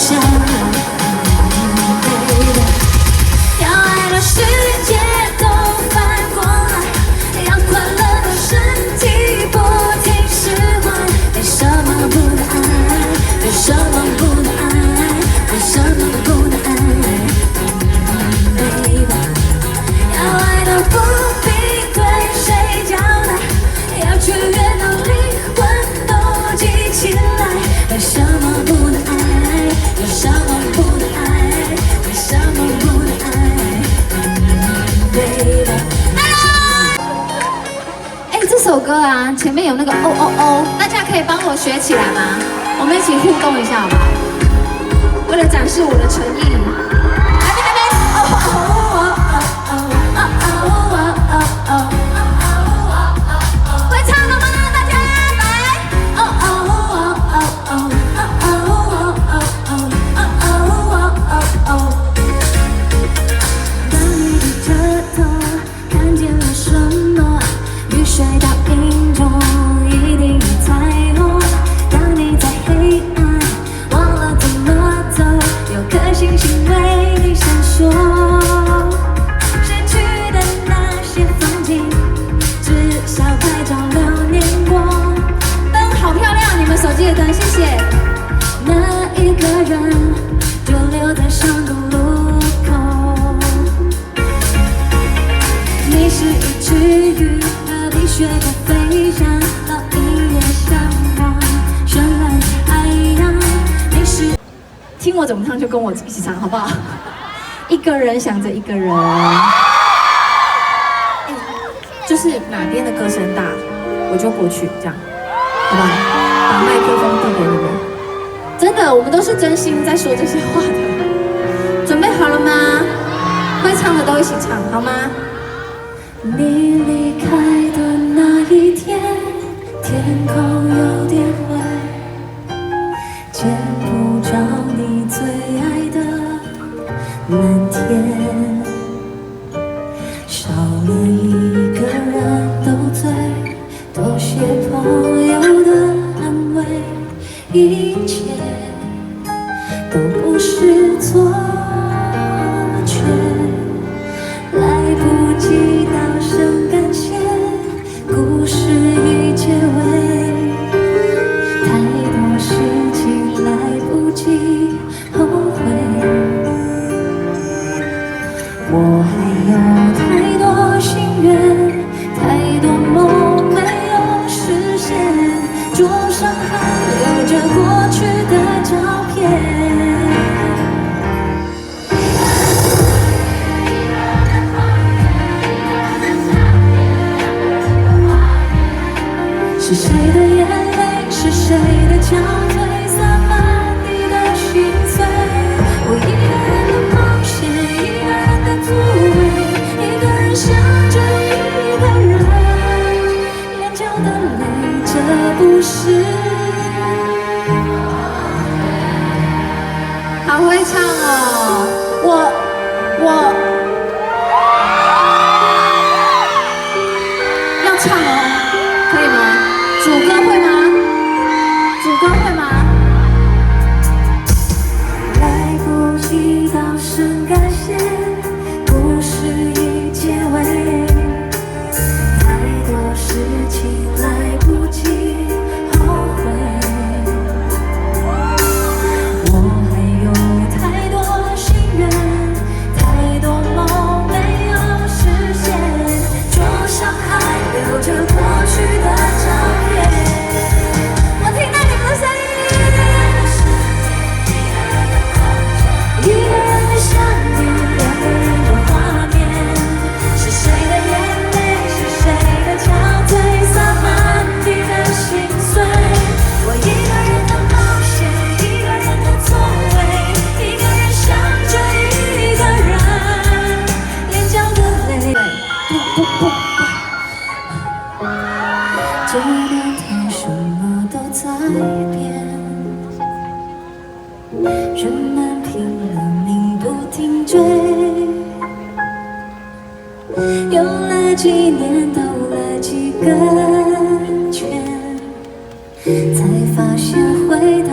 下来。要爱的世界都翻过来，要快乐的身体不停释怀。为什么不能爱？为什么不能爱？为什么不能爱？Baby， 要爱的不必对谁交代，要去悦到灵魂都记起来。为什么不能爱？为什么不能爱？为什么不能爱？Baby， 这首歌啊，前面有那个哦哦哦，大家可以帮我学起来吗？我们一起互动一下好不好？为了展示我的诚意。来宾，哦哦哦哦哦哦哦哦。会唱了吗？大家来！哦哦哦哦哦哦哦哦哦哦。当你低着头看见了什么？雨水倒映中一定有彩虹。当你在黑暗忘了怎么走，有颗星星为你闪烁。逝去的那些风景，至少拍照留念过。灯好漂亮，你们手机的灯，谢谢。那一个人就留在上个路口。你是一只鱼，何必学着飞翔？到音乐相让，绚烂的海洋。你是听我怎么唱就跟我一起唱，好不好？一个人想着一个人，就是哪边的歌声大，我就过去，这样，好不好？把麦克风递给你们。真的，我们都是真心在说这些话的。准备好了吗？会唱的都一起唱，好吗？你离开的那一天，天空有点灰，见不着你最爱的蓝天，少了一个人斗嘴，多些朋友的安慰，一切都不是错觉，来不及道声感谢，故事已结尾，太多事情来不及后悔，我还有太多心愿，太多梦没有实现，桌上还留着过去的照片。是谁的眼泪，是谁的憔悴，洒满你的心碎。我一个人的冒险，一个人的座位，一个人想着一个人，眼角的泪，这不是。好会唱哦，我要唱哦，可以吗？主歌会吗？主歌会吗？来不及道声感谢，故事已结尾，太多事情来不及后悔，我还有太多心愿，太多梦没有实现，桌上还留着过去的照片。我听到你们的声音，一个人的想念，两个人的画面，是谁的眼泪，是谁的憔悴，洒满地的心碎。我一个人的冒险，一个人的座位，一个人想着一个人，眼角的泪。这两天什么都在变，人们拼了命不停追，游了几年，兜了几个圈，才发现回到